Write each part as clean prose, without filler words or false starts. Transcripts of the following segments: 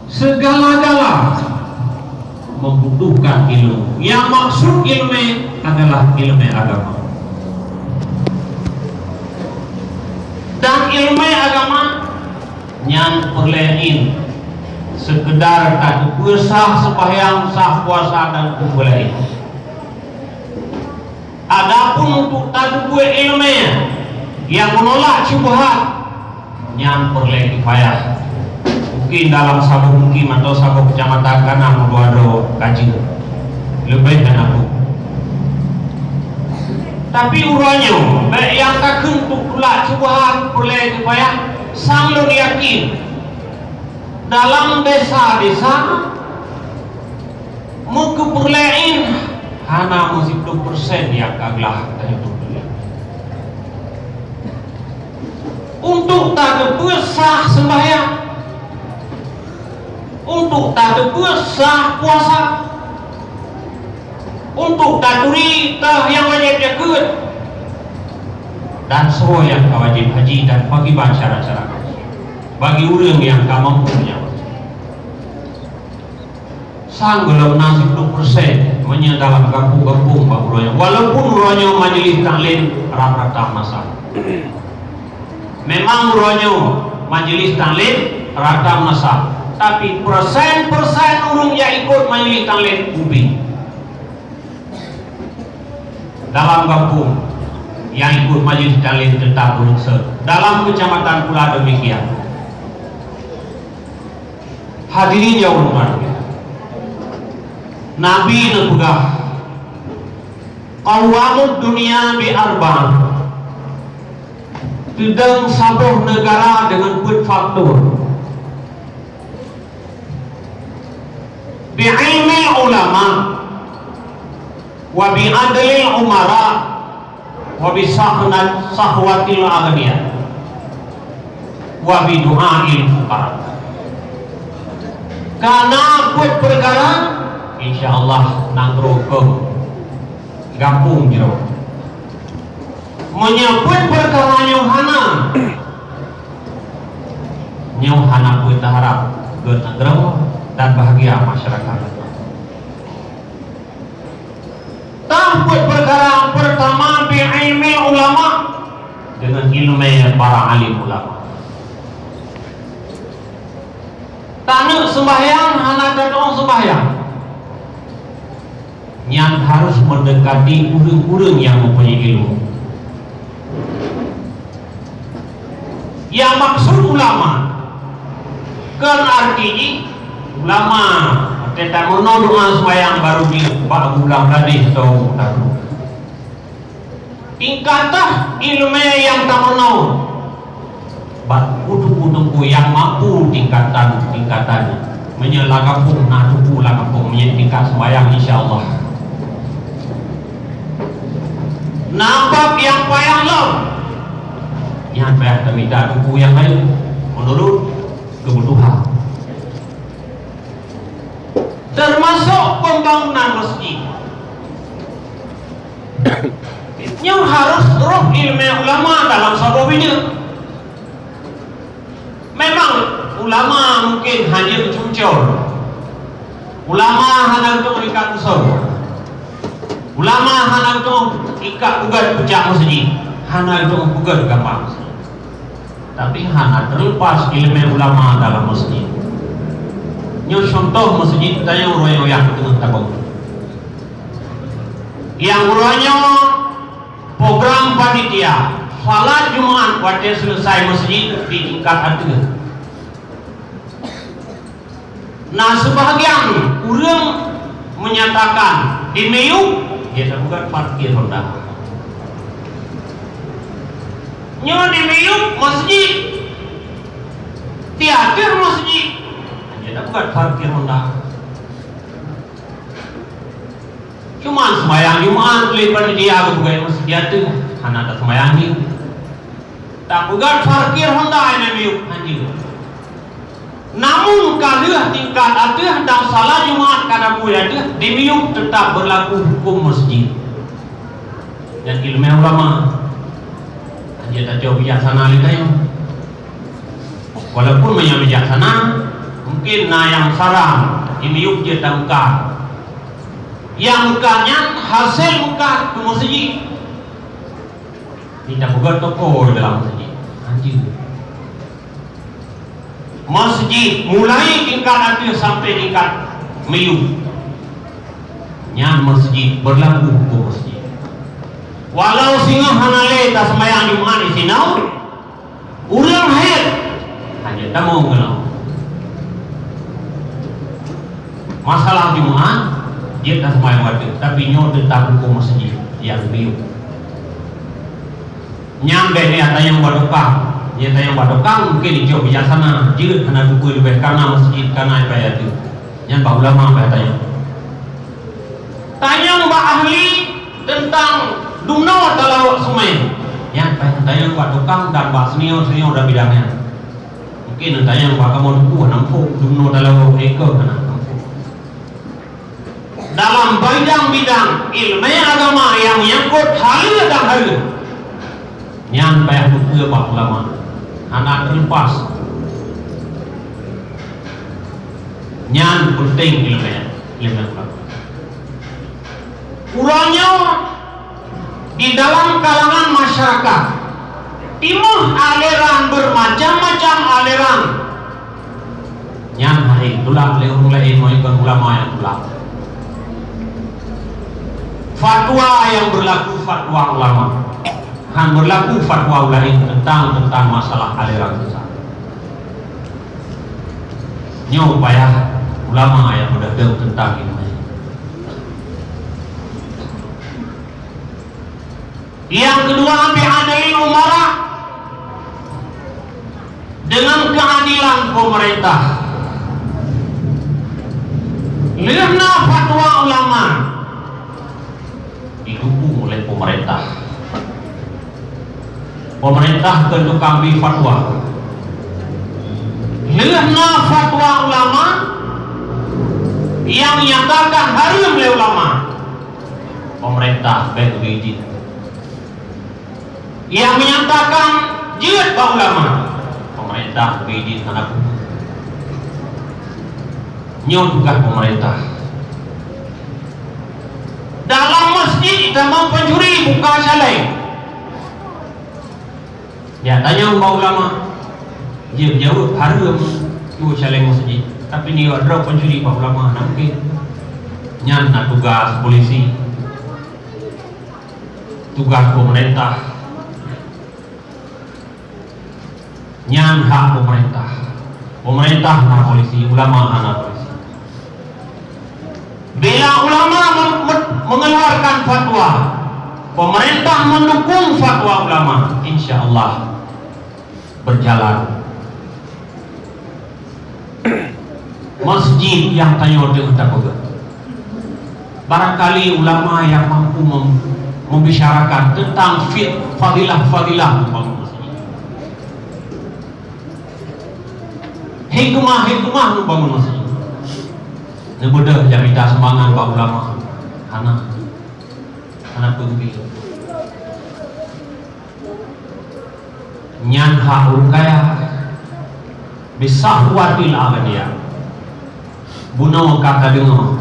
segala-gala membutuhkan ilmu. Yang maksud ilmu adalah ilmu agama. Dan ilmu agama nyan perlain sekedar tak bersah sembahyang, sah puasa dan perlain. Adapun untuk tak buat ilmu yang menolak syubhat nyan perlain kifayah. Mungkin dalam sabuk mukim atau sabuk kecamatan kanan ada kaji lebih dan aku. Tapi uranya yang takkan untuk tolak syubhat perlain kifayah selalu yakin dalam desa-desa muka perlain hana masih 20% yang kaglah dari itu. Untuk tak bersah sembahyang, untuk tak bersah puasa, untuk tak duri yang wajib jaga dan semua yang wajib haji dan bagi syarat-syarat bagi orang yang tak mampunya sanggup nasib 20% dalam kampung-kampung walaupun uranya majlis taklim rata-rata masa memang uranya majlis taklim rata masa, tapi persen-persen orang yang ikut majlis taklim ubi dalam kampung yang ikut majlis taklim tetap berungsur. Dalam kecamatan pula demikian. Hadirin yang hormat, Nabi nebugah qawwamud dunia bi arba'ah, tidak sabuh negara dengan 4 faktor. Bi'ilmi ulama wa bi'adlil umara wa bisahwatil aghniya wa bidu'ail fuqara. Karena buat perkara insyaallah nangro ke gampung jero menyebut perkara nyauhana buat harap ke negara dan bahagia masyarakat. Buat perkara pertama bi'ilmi ulama, dengan ilmu para alim ulama. Tanya sembahyang hana doa sembahyang yang harus mendekati urang-urang yang mempunyai ilmu. Yang maksud ulama kan artinya ulama tidak mau doa sembahyang baru di bulan hadis atau tahu tingkatah ilmu yang tak mau butuh yang mampu tingkatannya menyelagapung naduku lagapung tingkat sembahyang insyaallah. Nampak yang payah lo yang payah terminta duku yang lain menurut kebutuhan, termasuk pembangunan masjid yang harus roh ilmu ulama dalam sababnya. Memang ulama mungkin hanya bercucur, ulama hanya untuk ikat usul, ulama hanya untuk ikat ugat puncak masjid, hanya untuk ugat gambar masjid. Tapi hanya terlepas ilmu ulama dalam masjid. Nyo contoh masjid tanya orang yang dengan tabung. Yang uranya program panitia salat Jumat waktu selesai masjid di tingkat atas. Nah sebahagian orang menyatakan di Meyuk dia bukan parkir Honda. Nyo di Meyuk masjid teater masjid dia bukan parkir Honda. Cuma sembahyang Jumat lepas dia bukan masjid itu hanya ada sembahyang ni. Tak bukan parkir Honda ini Meyuk anjing. Namun kalau tingkat atas dan salat Jumat kada boleh ada di Meyuk tetap berlaku hukum masjid. Dan ilmu ulama dia tak jauh bijaksana lagi. Walaupun banyak bijaksana, mungkin na yang sarang imiuk je tangka yang mukanya hasil muka ke masjid tidak buka toko dalam masjid anjing masjid mulai tingkat akhir sampai tingkat meyuk nyan masjid berlaku hukum masjid walau singa hanale tak semayang di mana sinau ulang haid hanya tamu mengenal masalah Jumat dia tak semayang wajib tapi nyo tetap hukum masjid yang meyuk nyampe ni ada yang badukang dia tanya badukang mungkin dijauh bijaksana jika kena dukui lebih karena masjid karena ibadah itu yang pak ulama apa tanya mbak ahli tentang dumno dalam sungai yang tanya mbak tukang dan mbak senior dah bidangnya mungkin tanya mbak kamu duku nampu dumno dalam eka kena dalam bidang-bidang ilmu agama yang menyangkut hal dan hal yang payah duku pak ulama anak terlepas nyan penting ilmu ulama kurangnya di dalam kalangan masyarakat timuh aliran bermacam-macam aliran nyan hari itulah mulai ikut ulama yang tulang fatwa yang berlaku fatwa ulama han berlaku fatwa lain tentang masalah aliran sesat nyo payah ulama yang sudah tahu tentang ini yang kedua bi'adalil umara dengan keadilan pemerintah lihatlah fatwa ulama didukung oleh pemerintah tentu kami fatwa lihatlah fatwa ulama yang menyatakan haram oleh ulama pemerintah baik begitu yang menyatakan jihad pak ulama pemerintah begitu anak nyon juga pemerintah dalam masjid kita mau pencuri buka salai ya tanya pak ulama dia jawab haram itu salai masjid tapi ni ada pencuri pak ulama mungkin nyan nak tugas polisi tugas pemerintah nyan hak pemerintah na polisi ulama anak polisi bila ulama mengeluarkan fatwa pemerintah mendukung fatwa ulama insyaallah berjalan masjid yang tayo tak pegang barangkali ulama yang mampu membicarakan tentang fadilah membangun masjid hikmah membangun masjid ini mudah jamidah semangat pak ulama anak pembi nyan hak kaya bisahwatil abadiyah buno kata dengar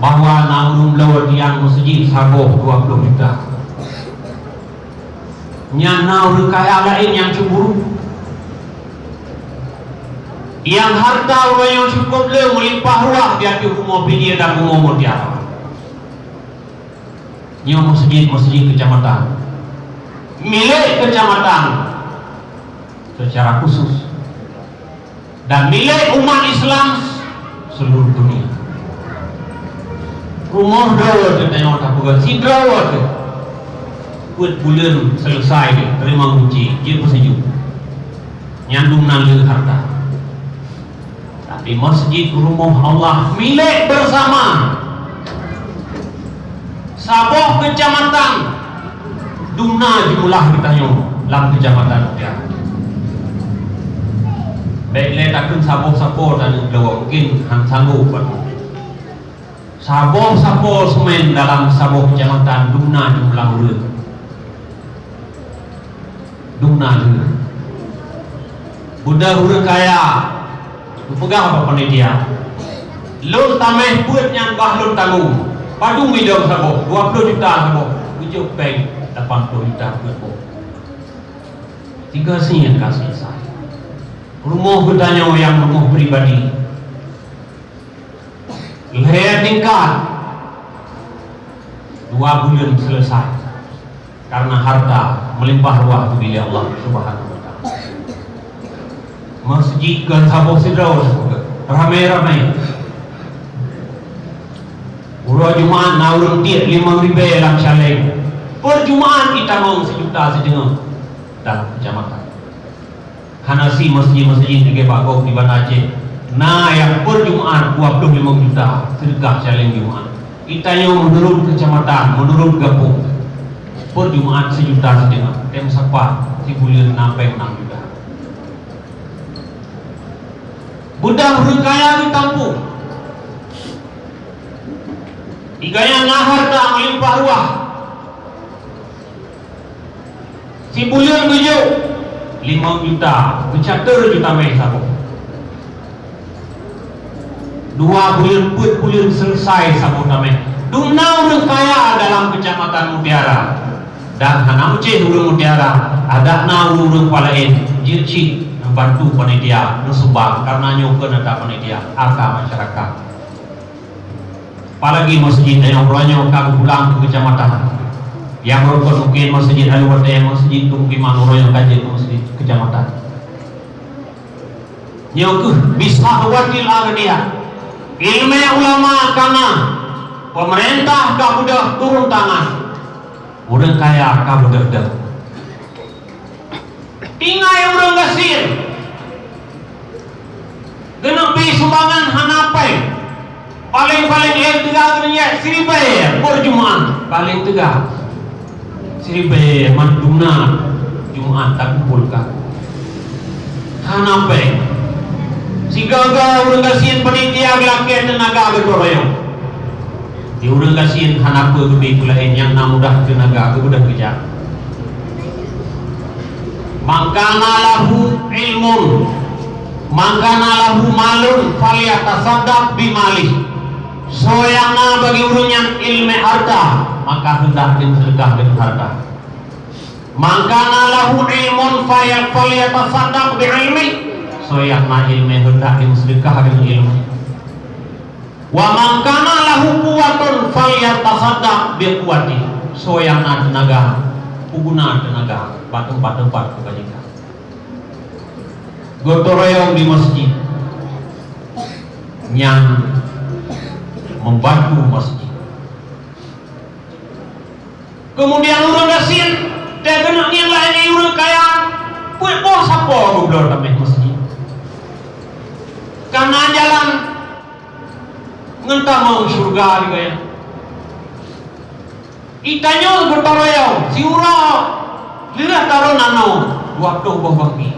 bahwa namun lawat yang masjid saboh 20 juta nyan naur kaya lain yang cemburu yang harta orang yang cukup le melimpah ruah dia di rumah bini dan rumah mutiara nyo masjid kecamatan milik kecamatan secara khusus dan milik umat Islam seluruh dunia rumah drawat tengok tak pegang si drawat buat bulan selesai terima kunci dia bersejuk nyandung nangil harta tapi masjid rumah Allah milik bersama saboh kecamatan dumna jumlah ditanya dalam kecamatan dia baiklah takkan saboh dan belum mungkin hang sanggup saboh semen dalam saboh kecamatan dumna jumlah dumna budak kaya pegang apa panitia lun tameh buat yang bahlun tanggung padung video sabo 20 juta sabo ujuk bank 80 juta buat tiga sini kasih saya rumah bertanya yang rumah pribadi leher tingkat 2 bulan selesai karena harta melimpah ruah bila Allah Subhanahu wa taala. Masjid kan sabo sidraw ramai-ramai. Urang Jumaat na urang tiap 5,000 dalam Caleng. Per Jumaat kita mau 1 juta setengah dalam kecamatan. Hanasi masjid-masjid di Bagong di Banda Aceh. Nah yang per Jumaat 25 juta sedekah Caleng Jumaat. Kita yang menurut kecamatan, menurut kampung per Jumaat 1 juta setengah. Tem sapa si bulan sampai 6 juta. Budak berkaya ditampung. Igaya nahar tak melimpah ruah. Si bulan bejuk 5 juta, bercatur juta mai sabo. 2 bulan selesai sabo tamai. Dunau orang kaya dalam kecamatan Mutiara. Dan hana uceh urang Mutiara, ada na urang palain jirci bantu panitia nusubang karena nyokeun ada panitia aka masyarakat. Apalagi masjid yang orangnya kang pulang ke kecamatan yang rukun mungkin masjid Al-Wadi, masjid Tungkiman orang yang kaji masjid kecamatan nyokuh bisa wakil agdia ilmu ulama karena pemerintah kabudah turun tangan orang kaya kabudah dah tinggal orang gasir genepi sumbangan hanapai paling-paling tegak dunia Siribai per Jumaat paling tegak Siribai manduna Jumaat tak kumpulkan hanapai si gagal urang kasihin panitia belakang tenaga berdoyong di urang kasihin hanapa lebih pulain yang namudah tenaga kemudah kerja mangkana lahu ilmun mangkana lahu malun faliyatasaddaq bimalih soyana bagi urunyan ilmu harta maka hendak sedekah dengan harta mangkana lahu ilmun faliyatasaddaq biilmi soyana ilmu hendak sedekah dengan ilmu wa mangkana lahu quwwatun faliyatasaddaq biquwwati soyana tenaga puguna tenaga tempat-tempat kebajikan gotoroyong di masjid yang membantu masjid kemudian urang gasin dia kena yang lain urang kaya buat bos apa goblok tameh masjid karena jalan ngentah mau surga digaya itanya gotoroyong si urang lihat taruh nano waktu bangki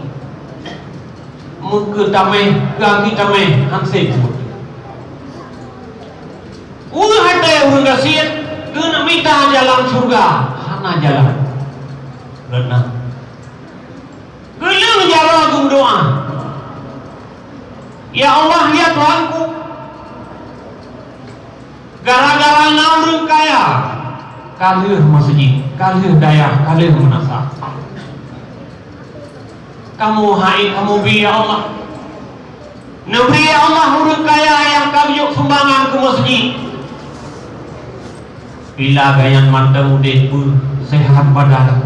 muka tamai kaki tamai hansip ada urang gasir kena minta jalan surga hana jalan renang kena jalan aku doa ya Allah ya Tuhanku gara-gara naurung kaya kalih masjid kalih daya kalih menasa kamu hai kamu bi ya Allah Nabi ya Allah urang kaya yang kamu sumbangan ke masjid bila gayan mantap udeh pun sehat badan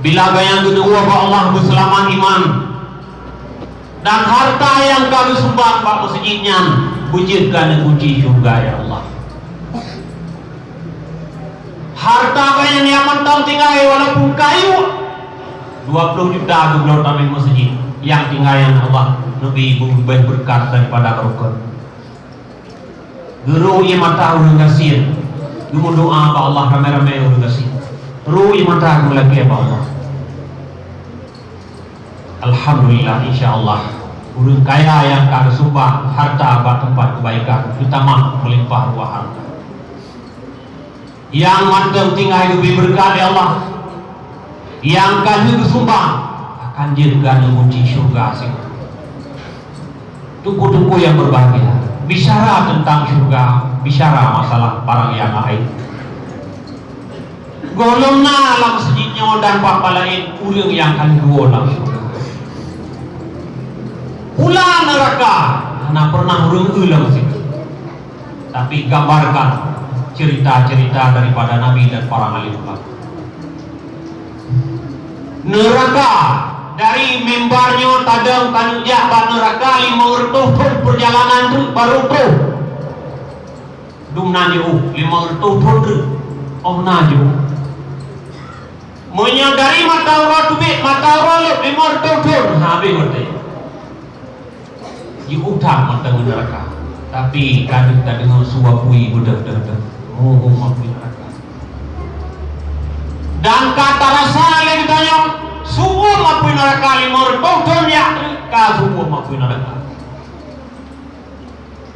bila gayan kedua Allah berselamat iman dan harta yang kami sumbang pak masjidnya wujudkan kunci surga ya Allah harta gayan yang mantap tinggal walaupun kayu 20 juta gubernur tamih masjid yang tinggal yang Allah Nabi ibu berkat daripada rukun guru yang mata urang gasir guru doa apa Allah ramai-ramai urang gasir guru yang mata lagi apa Allah alhamdulillah insyaallah urang kaya yang kada sumpah harta buat tempat kebaikan utama melimpah ruah harta yang mantap tinggal lebih berkat ya Allah yang kami bersumpah akan jadikan kunci surga sih tunggu-tunggu yang berbahagia, bicara tentang surga, bicara masalah barang yang lain. Golongna lang sedikitnya dan papalain urang yang akan dua lang surga. Pula neraka, anak pernah urang ulang situ. Tapi gambarkan cerita-cerita daripada Nabi dan para alim ulama. Neraka dari membarnya tadang tanujah ban neraka 500 perjalanan tu baru tu. Dum naju 500 tu. Oh naju. Monya dari mata ora duit, mata ora 500 tu. Habis berarti. Di utang mata neraka. Tapi kadang-kadang suapui budak-budak. Oh mapui neraka. Dan kata rasa lagi tanya subuh mapui neraka 500 ton ya ka subuh mapui neraka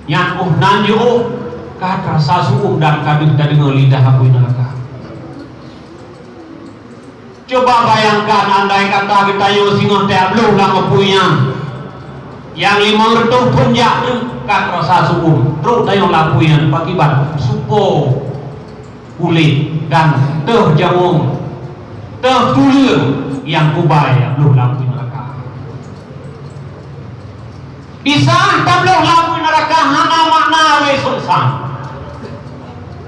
yang nanjo kata rasa subuh dan kadang-kadang lidah mapui neraka. Coba bayangkan andai kata kita yo singo teh belum lah mapuinya yang 500 ton ya kata rasa subuh terus tayo lapuian pakibat supo kulit dan terjamung tertulir yang kubaya belum lampu neraka. Bisa tak belum lampu neraka hana makna we sungsang.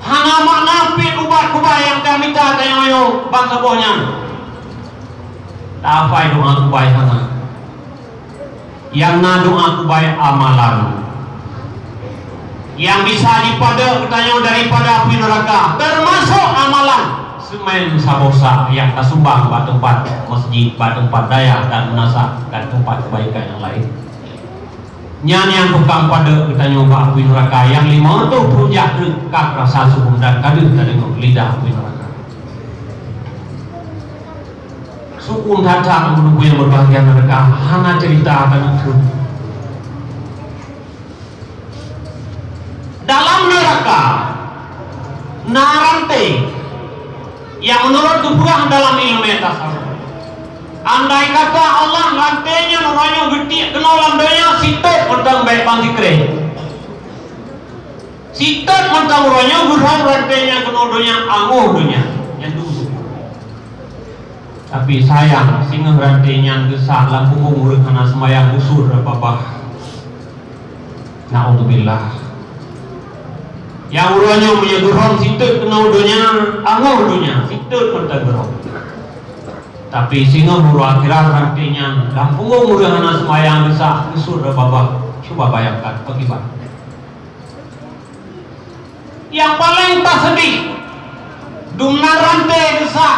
Hana makna pin ubat kubaya yang kami minta tayo bangsa bohnya. Tak apa doa kubaya hana. Yang na doa kubaya amalan. Yang bisa dipada tayo daripada api neraka termasuk amalan. Semen sabosa yang tersumbang pada tempat masjid, pada tempat daya dan munasab dan tempat kebaikan yang lain. Nyan yang tukang pada kita nyoba api neraka yang 500 rujak dekat rasa subuh dan kadang tengok lidah api neraka. Sukun datang menunggu yang berbahagia neraka hana cerita akan itu. Dalam neraka narante yang menurut kebuah dalam ilmu tasawuf. Andai kata Allah lantainya noranya gede kenal lambenya sitot mentang baik pangsikre. Sitot mentang noranya gurau lantainya kenal donya anguh donya yang dulu. Tapi sayang singa lantainya gesah lampu umur karena semayang usur apa-apa. Na'udzubillah. Yang uranya punya gerong situ kena udonya angor dunia situ mentang gerong. Tapi singa huru akhirat rantinya lampung umur hana semayang besar usur baba. Coba bayangkan akibat. Yang paling tak sedih dumna rantai besar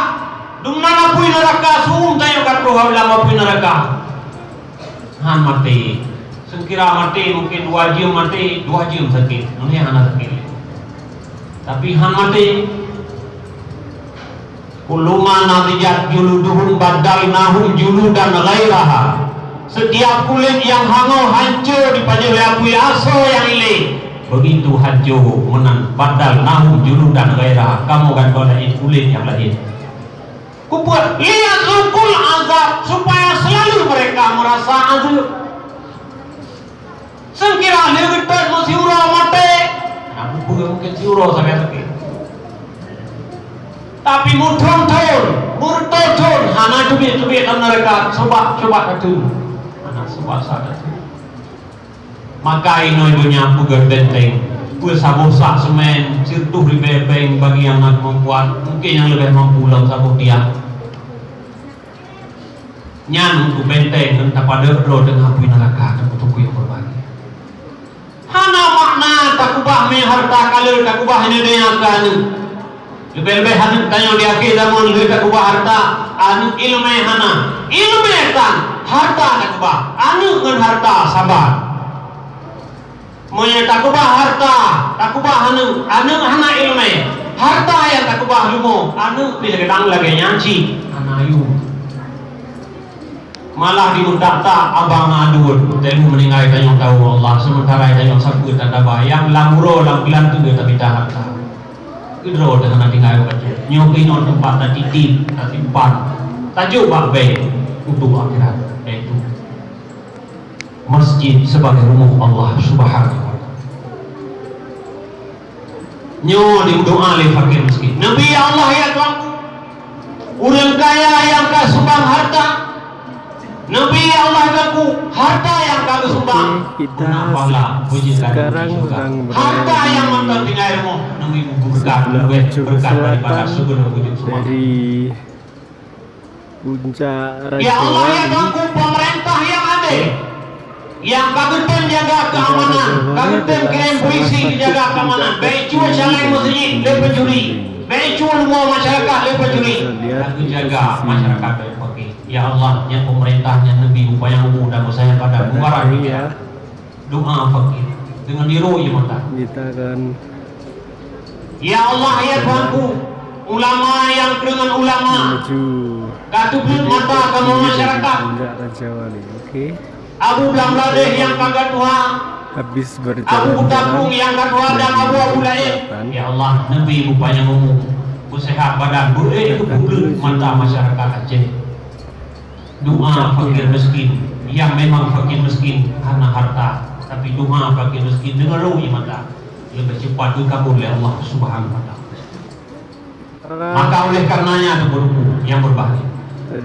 dumna napui neraka suum tayo katro hawla mapui neraka han mati sengkira mati mungkin 2 jam mati 2 jam sakit ini hana sakit. Tapi han mati kuluma nadijat juluduhum badalnahum juludan ghairaha. Setiap kulit yang hango hancur dipanggil apui aso yang ile. Begitu hancur menan badalnahum juludan ghairaha. Kamu kan godain kulit yang lain. Kubuat liyazukul azab supaya selalu mereka merasa azab. Sengkira legetan masih urang mati. Aku mungkin siuro sampai sakit. Tapi murtadun hana cubit-cubit neraka coba katu. Anak coba sadar. Maka ino dunia pugar benteng. Pul sabosa semen sirtuh ribebeng bagi yang nak membuat mungkin yang lebih mampu dalam sabuh dia. Nyan untuk benteng entah pada roh dengan api neraka dan kutuku yang berbagi. Hana makna takubah me harta kalau takubah ini dia akan lebih-lebih hana tanya di akhir zaman lebih takubah harta anu ilmu hana ilmu kan harta takubah anu dengan harta sabar monya takubah harta takubah anu hana ilmu harta yang takubah lumo anu bila gedang lagi nyanci anayu malah dimudak tak abang adun temu meninggal tanya tahu Allah sementara tanya sapu tak ada yang lamuro lampilan tu dia tapi tak harta idro dengan tinggal baca nyoki non tempat tak titip tak simpan tajuk bak baik untuk akhirat itu masjid sebagai rumah Allah Subhanahu wa taala. Nyo di doa le fakir miskin. Nabi Allah ya Tuhan. Orang kaya yang kau sumbang harta. Nabi Allah aku harta yang kau sumbang. Kita sekarang harta yang mantan tinggalmu. Nabi berkat daripada segala wujud dari puncak Raja Ya Allah ya Wali. Tuhan, pemerintah yang adil, yang kagetan jaga keamanan, kagetan kirim polisi jaga keamanan, baik cua calai masjid lepas juri, baik cua semua masyarakat lepas juri, aku jaga masyarakat dari fakir. Ya Allah, yang pemerintahnya Nabi upaya mudah saya pada mubarak ya. doa fakir dengan diroi mata. Kita akan Ya Allah ya Tuhanku, ulama yang dengan ulama, menuju katubut mata kamu masyarakat. puncak Raja Wali. Oke. Abu Bangladesh yang kagak Tuhan, Habis Abu berjalan-jalan Tabung yang kedua dan Abu Lain. Ya Allah, Nabi rupanya ngomong, ku sehat badan, boleh itu kubur mata masyarakat Aceh. Doa fakir miskin, yang memang fakir miskin karena harta, tapi doa fakir miskin dengan ruhi mata lebih cepat dikabul oleh Allah Subhanahu wa taala. Maka oleh karenanya teman-teman yang berbahagia,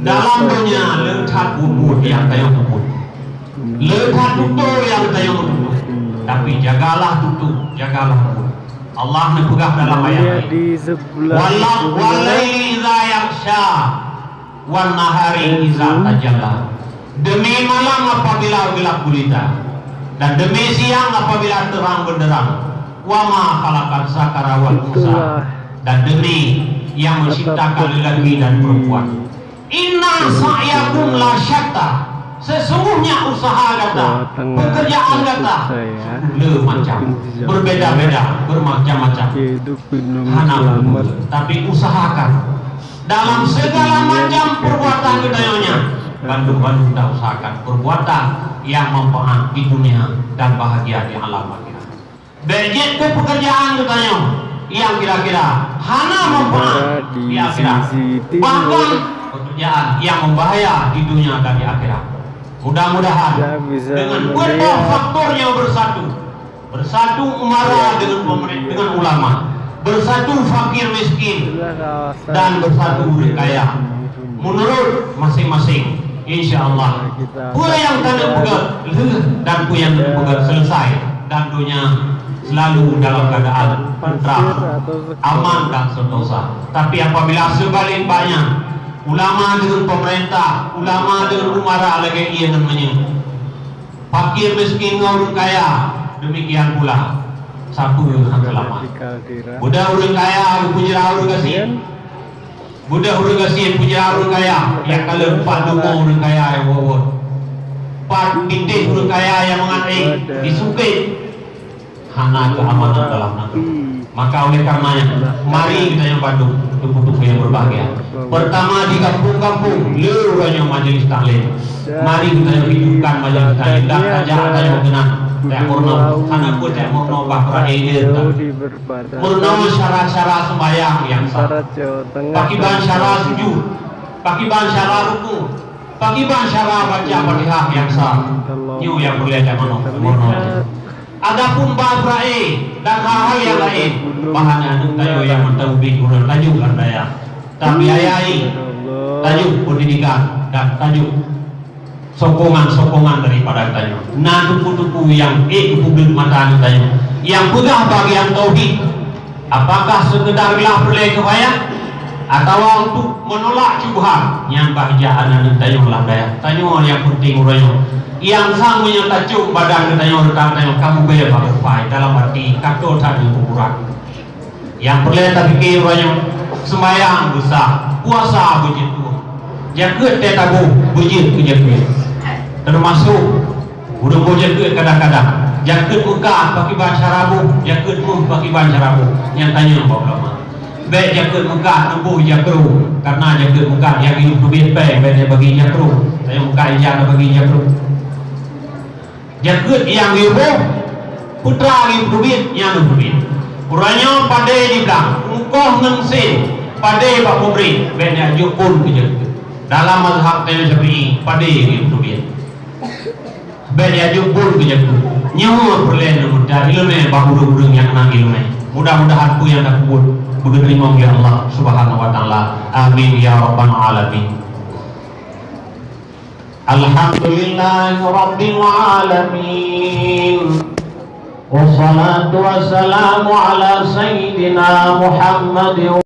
dalam dunia lekat bubur yang tayang bubur, lekat tutup yang tayang bubur, tapi jagalah tutup, jagalah bubur. Allah meneguh dalam ayat di ini. sebelah Walaili idza yaghsha wan nahari idza tajalla. Demi malam apabila gelap gulita dan demi siang apabila terang benderang. Wa ma khalaqas zakara wal unsa. Dan demi yang menciptakan lelaki dan perempuan. Inna sa'yakum la syatta. Sesungguhnya usaha kata, pekerjaan kata, macam berbeda-beda, bermacam-macam. Hana tapi usahakan dalam segala macam perbuatan kedayanya. Bandung-bandung dah usahakan perbuatan yang manfaat di dunia dan bahagia di alam akhirat. Budget ke pekerjaan katanya yang kira-kira hana manfaat di akhirat, bahkan pekerjaan yang membahaya di dunia dan di akhirat. Mudah-mudahan dengan kedua faktornya bersatu umara dengan pemerintah, dengan ulama, bersatu fakir miskin, dan bersatu kaya. Menurut masing-masing, insya Allah, pula yang tanah pegal dan pula yang pegal selesai dan dunia selalu dalam keadaan tenteram, aman dan sentosa. Tapi apabila sebaliknya ulama dengan pemerintah, ulama dengan umara lagi ia namanya fakir miskin orang kaya, demikian pula satu yang selamat. Budak orang kaya punya orang kasih, budak orang kasih punya orang kaya yang kalau empat dua orang kaya yang wawon, empat titik orang kaya yang mengatai disukit hana keamanan dalam negeri. Maka oleh karenanya, mari kita yang Bandung, tubuh-tubuh yang berbahagia. Pertama di kampung-kampung, lurahnya majelis taklim. Mari kita yang hidupkan majelis taklim. Dan saja ada yang mengenal, tak murno, karena aku tak murno bahwa ini. Murno syarat-syarat sembahyang yang sah. Pakiban syarat sujud, pakiban syarat ruku, pakiban syarat baca Fatihah yang sah. Ini yang boleh tak murno. Adapun bahrai dan hal-hal yang lain bahannya tayo yang mentaubi kurang tajuk daya tapi ayai tajuk pendidikan dan tajuk sokongan daripada tayo nah tuku-tuku yang publik mata tayo yang pegang bagian tauhid apakah sekedar gelah perleh kebaya atau untuk menolak syubhat yang bahagiaan dan tayo lah daya tayo yang penting urayo yang sanggunya tajuk badan katanya orang tanya kamu bayar pakai fai dalam arti kato tadi ukuran yang perlu tapi kiranya sembahyang dosa puasa begitu jaket tetabu begitu jaket termasuk udah mau jaket kadang-kadang jaket muka pakai bahan syarabu jaket muka pakai bahan syarabu yang tanya apa ulama baik jaket muka nembuh jakru karena jaket muka yang hidup lebih baik baik bagi jakru saya muka yang bagi jakru jaket yang ibu putra ibu duit yang duit kurangnya pada di belakang mukoh ngensin pada pak memberi banyak jukun ke jaket dalam mazhab Syafi'i pada ibu duit Ben ya jubur ke jago. Nyawa perlen muda ilmu bahuru-burung yang nang ilmu. Mudah-mudahan ku yang takut begitu terima oleh Allah Subhanahu wa taala. Amin ya rabbal alamin. Alhamdulillahi rabbil alamin. Wassalatu wassalamu ala sayyidina Muhammad